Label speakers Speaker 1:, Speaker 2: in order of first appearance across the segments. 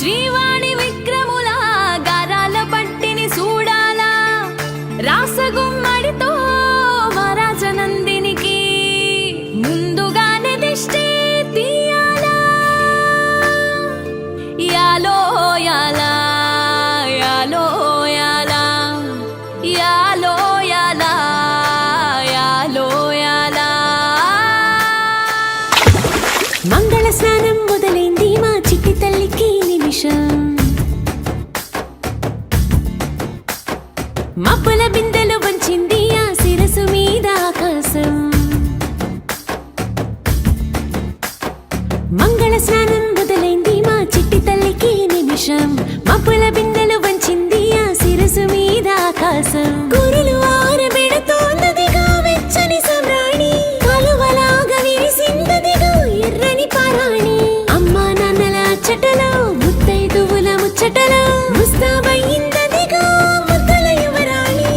Speaker 1: శ్రీవాణి విక్రముల గారాల పట్టిని చూడాలా రాసగుమ్మడితో వరాజనందినికి ముందుగానే దిష్టి తీయాలా యాలో యాలా యాలో యాలా యాలో యాలా యాలో యాలా మంగళ స్నానం మొదలైంది మా చిట్టి తల్లికి నిమిషం మబ్బుల బిందెలు వంచింది ఆ శిరసు మీద ఆకాశం మంగళ స్నానం మొదలైంది మా చిట్టి తల్లికి నిమిషం మబ్బుల బిందెలు వంచింది ఆ శిరసు మీద ఆకాశం గురులు ఆరబెడుతోన్నదిగా వెచ్చని సమ్రాణి కలువలాగా విరిసిందదిగా ఎర్రని పారాణి అమ్మా నాన్నల అచ్చటలో ముత్తైదువుల ముచ్చటలో ముస్తాబయ్యిందదిగా ముద్దల యువరాణి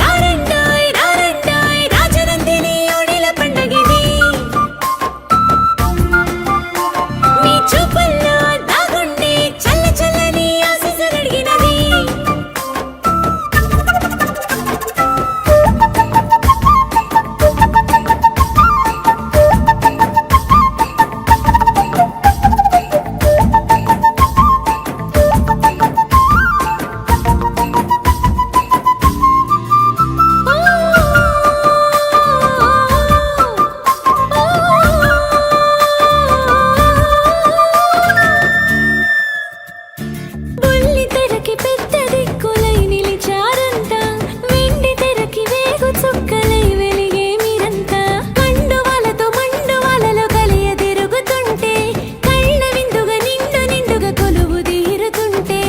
Speaker 1: రారండాయ్ రారండాయ్ రాజనందిని ఓడిల పండగిది మీ చూపుల్లో దాగుండే చల్ల చల్లని ఆశీస్సులడిగినది బుల్లి తెరకి పెద్ద దిక్కులై నిలిచారంతా వెండి తెరకి వేగు చుక్కలై వెలిగే మీరంతా కండువాలతో మండువాలలో కలియ తిరుగుతుంటే కళ్ళ విందుగా నిండుగా కొలువు తీరుతుంటే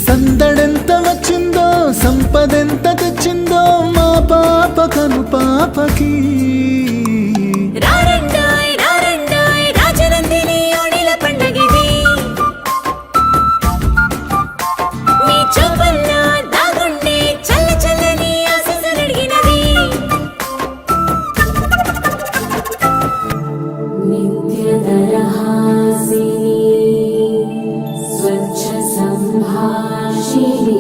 Speaker 2: సందడెంత వచ్చిందో సంపదెంత తెచ్చిందో మా పాప కను పాపకి
Speaker 1: రారండాయ్ రారండాయ్ రాజనందిని ఓడిల పండగిది మీ చూపుల్లో దాగుండే చల్ల చల్లని ఆశీస్సులడిగినది నిత్యదరహాసిని స్వచ్ఛ సంభాషిణి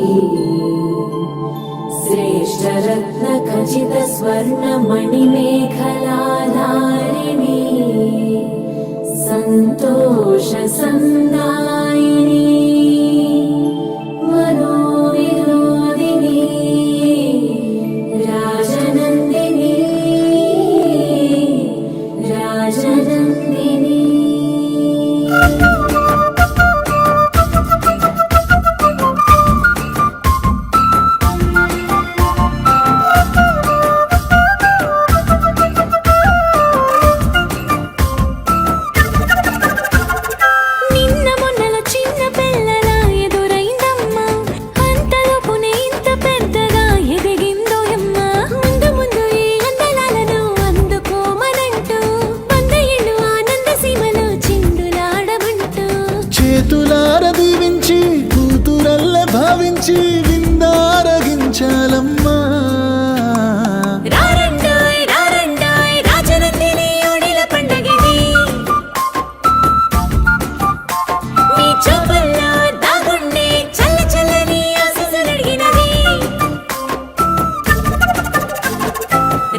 Speaker 1: శ్రేష్టరత్న ఖచిత స్వర్ణ మణిమేఖలాధారిణి సంతోష సందాయిని మనోవినోదిని రాజనందిని రాజనందిని నిన్న మొన్నలో చిన్న పిల్లల ఎదురైందమ్మా అంతలోపునే ఇంత పెద్దగా ఎదిగిందో అమ్మా ముందు ముందు ఈ అందలాలను అందుకోమనంటూ 100 ఏళ్ళు ఆనంద సీమలో చిందులాడమంటూ
Speaker 2: చేతులార దీవించి కూతురల్ల భావించి విందారగించాలమ్మా
Speaker 1: రారండాయ్ రారండాయ్ రాజనందిని ఓడిల పండగిది మీ చూపుల్లో దాగుండే చల్ల చల్లని ఆశీస్సులడిగినది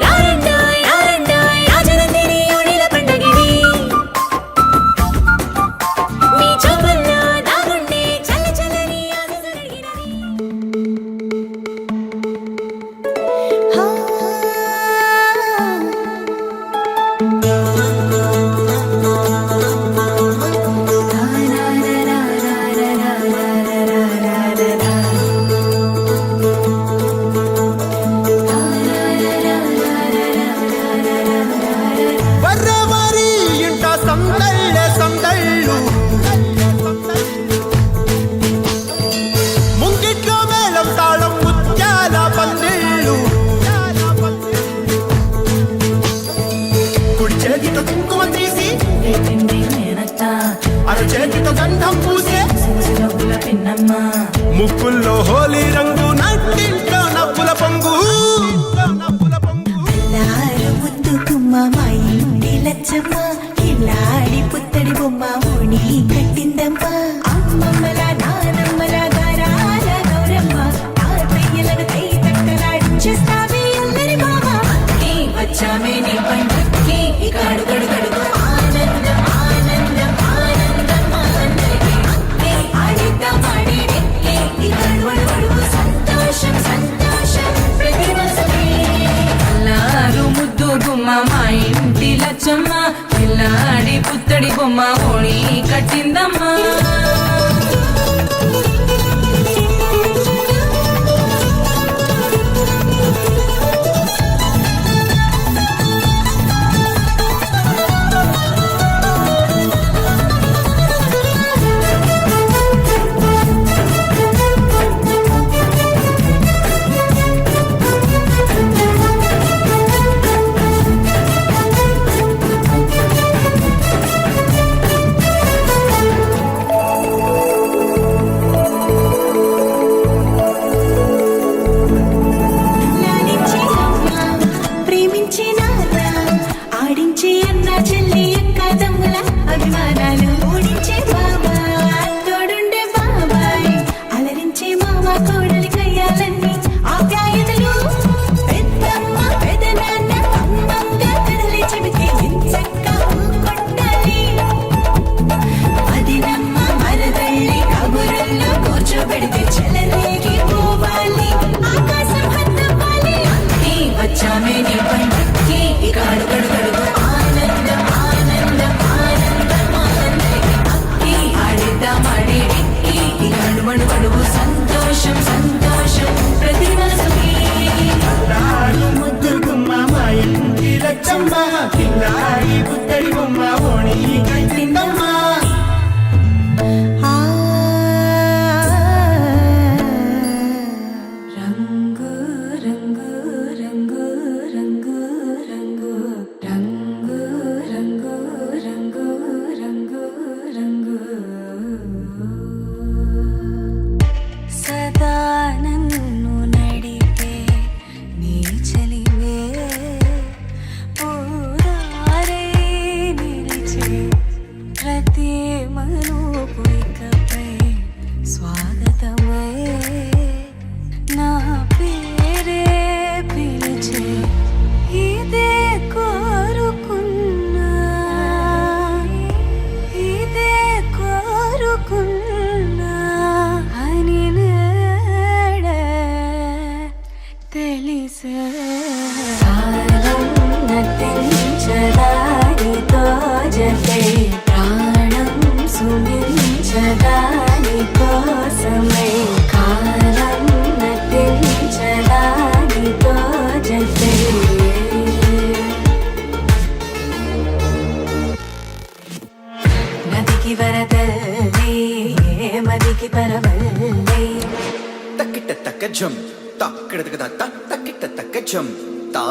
Speaker 1: రారండాయ్ రారండాయ్ రాజనందిని ఓడిల పండగిది మీ చూపుల్లో దాగుండే చల్ల చల్లని ఆశీస్సులడిగినది
Speaker 2: వర్రవారి ఇంట సందళ్ళే సందళ్ళు ముంగిట్లో మేళం తాళం ముత్యాల పందిళ్ళు కుడి చేతితో కుంకుమ తీసి అర చేతితో గంధం పూసే ముక్కుల్లో హోలీ రంగు నట్టింట్లో నవ్వుల పొంగు
Speaker 3: ముద్దు గుమ్మ మా ఇంటి లచ్చమ్మ ఇల్లాడి పుత్తడి బొమ్మ ఓణి బొమ్మ ఓణి కట్టిందమ్మా
Speaker 1: లాలించే అమ్మ, ప్రేమించే నాన్న, ఆడించే అన్న చెల్లి అక్క తమ్ముల అభిమానాలు ఓడించే బాబా తోడుండే బాబాయ్ అలరించే మామ కోడలి కయ్యాలన్నీ ఆప్యాయతలు పెద్దమ్మ పెదనాన్న అమ్మంగా కథలే చెబితే ఎంచక్కా కొట్టాలి అదినమ్మ మరదళ్ళి కబురుల్లో కూర్చోబెడితే చెలరేగి పోవాలి ఆకాశం హద్దవ్వాలి
Speaker 3: నీ వచ్చామే నీ పండుకి ఇక అడుగడుగడుగు ఆనందం ఆనందం ఆనందం ఆనందం అక్కి ఆడిద్దాం ఆడేడిక్కి ఇక అడుమడుగడుగు సంతోషం సంతోషం ప్రతి మనసుకి
Speaker 2: నాడు ముద్దు గుమ్మ మా ఇంటి లచ్చమ్మ కిల్లాడి పుత్తడి బొమ్మ ఓణి కట్టిందమ్మా
Speaker 3: రంగు రంగు రంగు రంగు రంగు రంగు రంగు రంగు రంగు రంగు సదా నన్ను నడిపే నీ చలివే పూరారే నిలిచే ప్రతి మనుపు ఇకపై స్వాగతమై నా పేరే పిలిచే ఇదే కోరుకున్నా ఇదే కోరుకున్నా అని నేడే తెలిసే కాలం నటించదానితో జతే ప్రాణం సుమించదాని కోసమై కాలం నటించదానితో జతే నదికి వరదల్లి మదికి పరవల్లి
Speaker 2: తక్కిట తక్క జం తక్కిడతక తక్కిట తక్క జం తా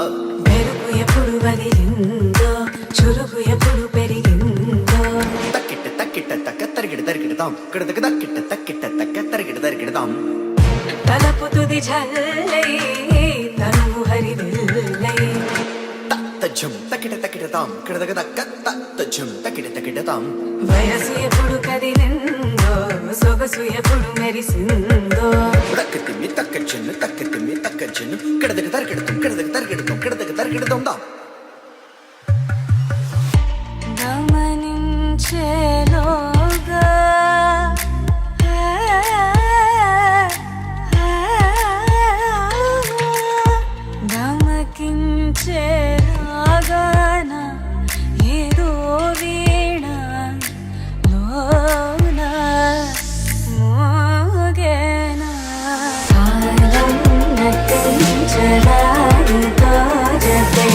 Speaker 3: మెరుపు ఎప్పుడు వదిలిందో చురుకు ఎప్పుడు పెరిగిందో
Speaker 2: తక్కిట తక్క తరిగిడ తరిగిడతాం కిడతక తక్కిట తక్క తరిగిడతాం
Speaker 3: తలపు తుది జల్లై తనువు హరివిల్లై
Speaker 2: తజ్జం తక్కిడతాం కిడతక తజ్జం తక్కిడతాం
Speaker 3: వయసు ఎప్పుడు కదిలిందో సొగసు ఎప్పుడు మెరిసిందో
Speaker 2: తక్కతిమ్మి తక్కజ్జను కిడతక తరిగిడతాం దా
Speaker 3: గమనించేలోగా గమకించేలాగాన ఏదో వీణ లోన మోగేనా కాలం నటించదానితో జతే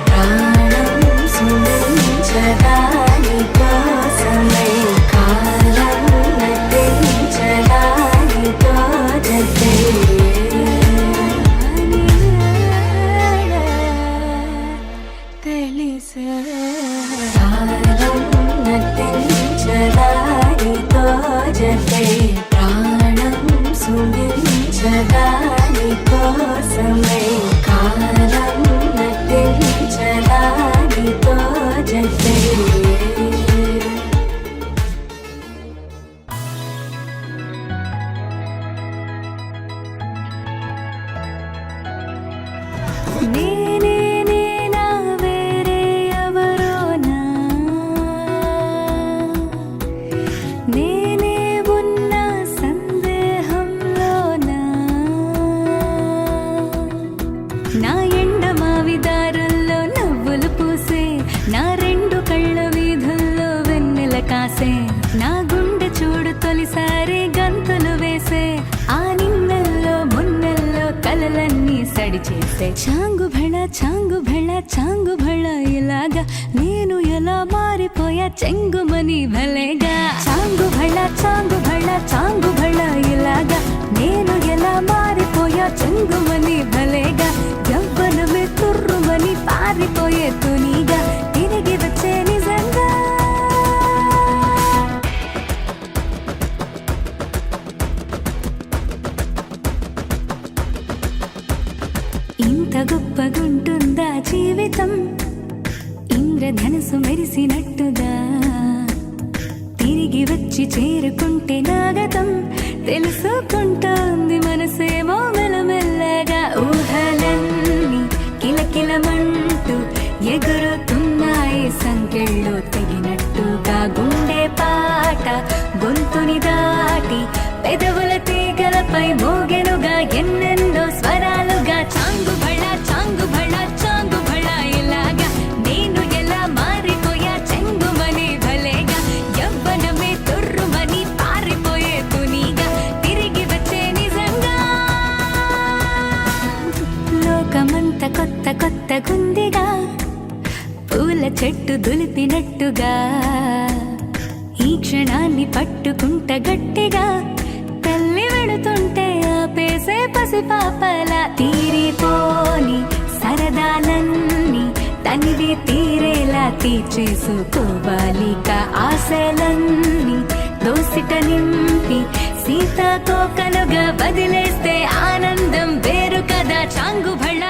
Speaker 3: ప్రాణం సుమించదాని కోసమై కాలం నటించదానితో జతే అని నేడే తెలిసే కాలం నటించదానితో జతే ప్రాణం సుమించదాని కోసమై కాలం నటించదానితో జతే నేనే నేనా వేరే ఎవరోనా నేనే ఉన్నా సందేహంలోనా జతే చాంగు భళ ఇలాగా నేను ఎలా మారిపోయా చెంగుమని భలేగా చాంగు భళ ఇలాగా నేను ఎలా మారిపోయా చెంగుమని భలేగా యవ్వనమే తుర్రుమని పారిపోయే తునిగా తిరిగి వచ్చే నిజంగా ఇంత గొప్పగుంటుందా జీవితం ఇంద్రధనుసు మెరిసినట్టుగా తిరిగి వచ్చి చేరుకుంటే నాగతం తెలుసుకుంటోంది మనసేమో మెల్లమెల్లగా ఊహలన్నీ కిలకిలమంటూ ఎగురుతున్నాయి సంకెళ్ళు తెగినట్టుగా గుండె పాట గొంతుని దాటి పెదవుల తీగలపై మోగెనుగా ఎన్నెన్నో స్వరాలుగా చాంగు భళ ఇలాగా నేను ఎలా మారిపోయా చెంగుమని భలేగా యవ్వనమే తుర్రుమని పారిపోయే తునిగా తిరిగి వచ్చే నిజంగా లోకమంత కొత్తగుందిగా పూల చెట్టు దులిపినట్టుగా ఈ క్షణాన్ని పట్టుకుంట గట్టిగా తల్లి వెళుతుంటే ఆపేసే పసిపాపలా తీరిపోని సరదాలన్నీ తనివి తీరేలా తీర్చేసుకోవాలిక ఆశలన్నీ దోసిట నింపి సీతాకోకలుగా వదిలేస్తే ఆనందం వేరు కదా చాంగు భళ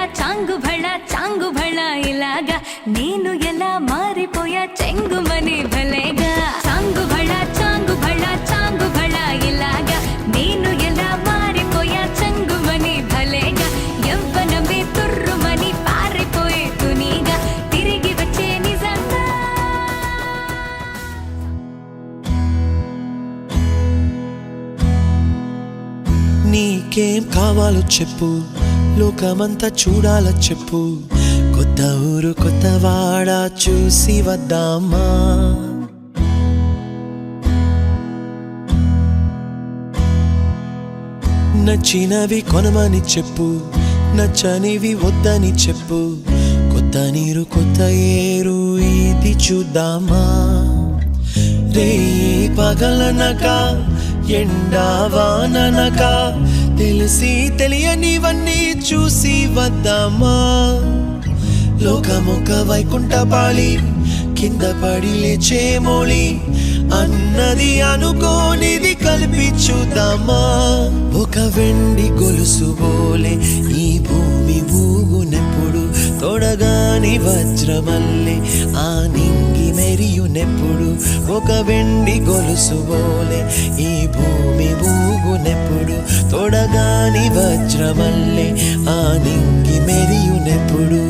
Speaker 3: ఇలాగా నేను ఎలా మారిపోయా చెంగుమని భలేగా చాంగు భళ ఇలాగా నేను ఎలా మారిపోయా చెంగుమని భలేగా యవ్వనమే తుర్రుమని పారిపోయే తునిగా తిరిగి వచ్చే నిజంగా
Speaker 4: నీకేం కావాలో చెప్పు లోకమంతా చూడాలో చెప్పు కొత్త ఊరు కొత్త వాడ చూసి వద్దామా నచ్చినవి కొనమని చెప్పు నచ్చనివి వద్దని చెప్పు కొత్త నీరు కొత్త ఏరు ఇది చూద్దామా రే పగలనక ఎండావాననక తెలిసి తెలియనివన్నీ చూసి వద్దామా లోకమొక వైకుంఠపాళి కింద పడి లేచే మోళి అన్నది అనుకోనిది కలిపి చూద్దామా ఒక వెండి గొలుసు బోలే ఈ భూమి ఊగునెప్పుడు తొడగాని వజ్రమల్లె ఆ నింగి మెరియునెప్పుడు ఒక వెండి గొలుసు బోలే ఈ భూమి ఊగునెప్పుడు తొడగాని వజ్రమల్లె ఆ నింగి మెరియునెప్పుడు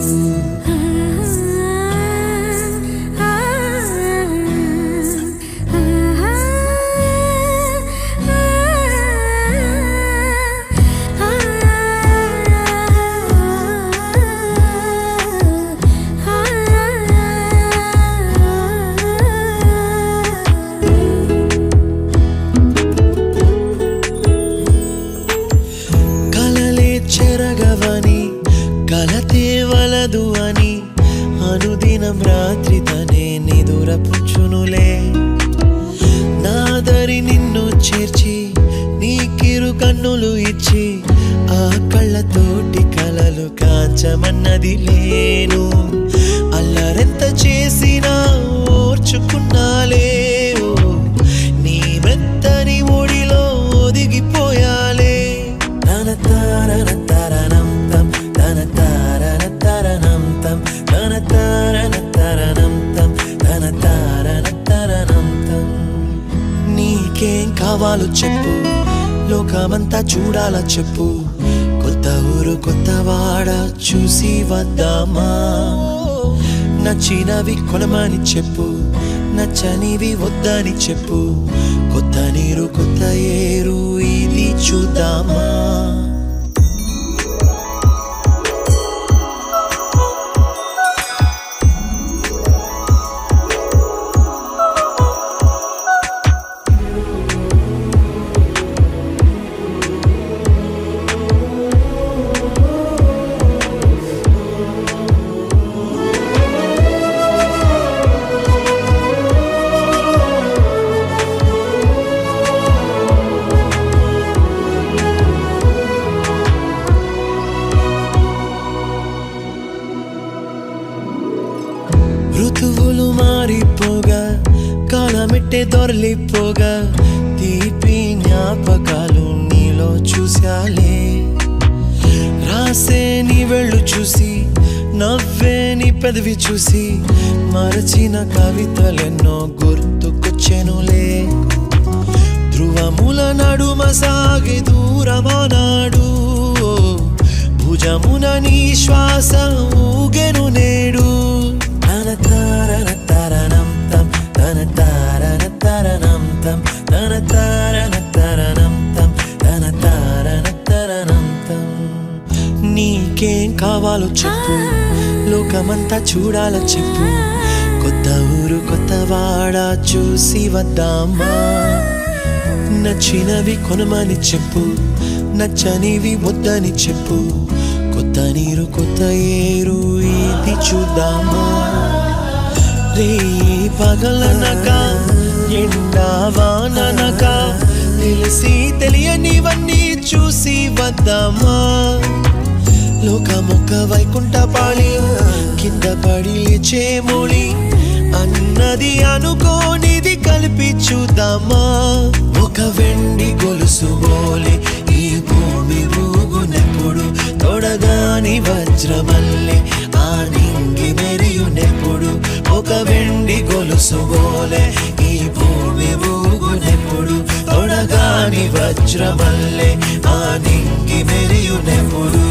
Speaker 4: కలతేవలదు అని అనుదినం రాత్రి తనే నిదురపుచ్చునులే నాదరి నిన్ను చేర్చి నీ కిరు కన్నులు ఇచ్చి ఆ కళ్ళతోటి కలలు కాంచమన్నది లేను అల్లరెంత చేసినా ఓర్చుకున్నాలే నీ మెత్తని ఒడిలో ఒదిగిపోయాలే తన తారన తరణం తం తన తారన తరణం తం తన తారన తరణం తం తన తారన తరణం తం నీకేం కావాలో చెప్పు లోకమంతా చూడాలా చెప్పు కొత్త ఊరు కొత్త వాడ చూసి వద్దామా నచ్చినవి కొనమని చెప్పు నచ్చనివి వద్దని చెప్పు కొత్త నీరు కొత్త ఏరు ఇది చూద్దామా దొరలిపోగా తీపి జ్ఞాపకాలు నీలో చూశాలే. రాసే నీ వెళ్ళు చూసి నవ్వే నీ పెదవి చూసి మరచిన కవితలెన్నో గుర్తుకొచ్చెనులే. ధ్రువముల నడుమ సాగి దూరమానాడు భుజమున నీ శ్వాస ఊగెను నేడు. తన తారన తరణం తం తన తారన తరణం తం తన తారన తరణం తం తన తారన తరణం తం. నీకేం కావాలో చెప్పు, లోకమంతా చూడాల చెప్పు, కొత్త ఊరు కొత్త వాడ చూసి వద్దామా. నచ్చినవి కొనమని చెప్పు, నచ్చనివి వద్దని చెప్పు, కొత్త నీరు కొత్త ఏరు ఇది చూద్దామా. రే పగలనక ఎండా వాననక తెలిసి తెలియనివన్నీ చూసి వద్దామా. లోకమొక్క వైకుంఠపాళి కింద పడి లేచే మోళి అన్నది అనుకోనిది కలిపి చూద్దామా. ఒక వెండి గొలుసు బోలే ఈ భూమి ఊగునెప్పుడు తొడగాని వజ్రమల్లె ఆ నింగి మెరియునెప్పుడు. ఒక వెండి గొలుసు బోలే ఈ భూమి ఊగునెప్పుడు తొడగాని వజ్రమల్లె ఆ నింగి మెరియునెప్పుడు.